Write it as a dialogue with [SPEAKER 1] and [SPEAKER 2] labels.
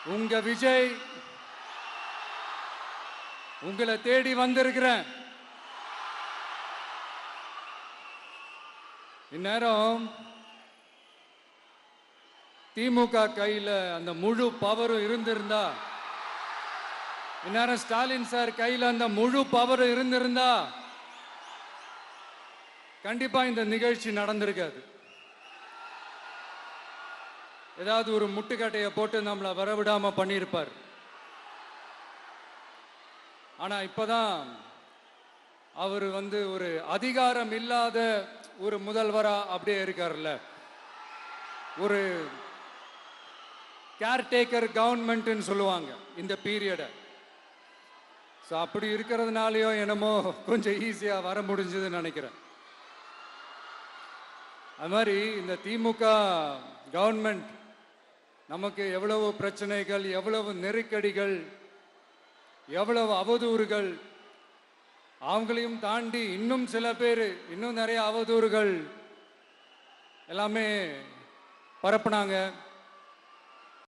[SPEAKER 1] உங்க விஜய் உங்களை தேடி வந்திருக்கிறேன். இந்நேரம் திமுக கையில் அந்த முழு பவரும் இருந்திருந்தா, இந்நேரம் ஸ்டாலின் சார் கையில் அந்த முழு பவரும் இருந்திருந்தா கண்டிப்பா இந்த நிகழ்ச்சி நடந்திருக்காது. ஏதாவது ஒரு முட்டுக்கட்டையை போட்டு நம்மளை வரவிடாம பண்ணியிருப்பார். ஆனா இப்பதான் அவர் ஒரு அதிகாரம் இல்லாத ஒரு முதல்வரா அப்படியே இருக்காருல்ல, ஒரு கேர்டேக்கர் கவர்மெண்ட் சொல்லுவாங்க இந்த பீரியட. அப்படி இருக்கிறதுனாலயோ என்னமோ கொஞ்சம் ஈஸியா வர முடிஞ்சதுன்னு நினைக்கிறேன். அது மாதிரி இந்த திமுக கவர்மெண்ட் நமக்கு எவ்வளவு பிரச்சனைகள், எவ்வளவு நெருக்கடிகள், எவ்வளவு அவதூறுகள், அவங்களையும் தாண்டி இன்னும் சில பேர் இன்னும் நிறைய அவதூறுகள் எல்லாமே பரப்புனாங்க.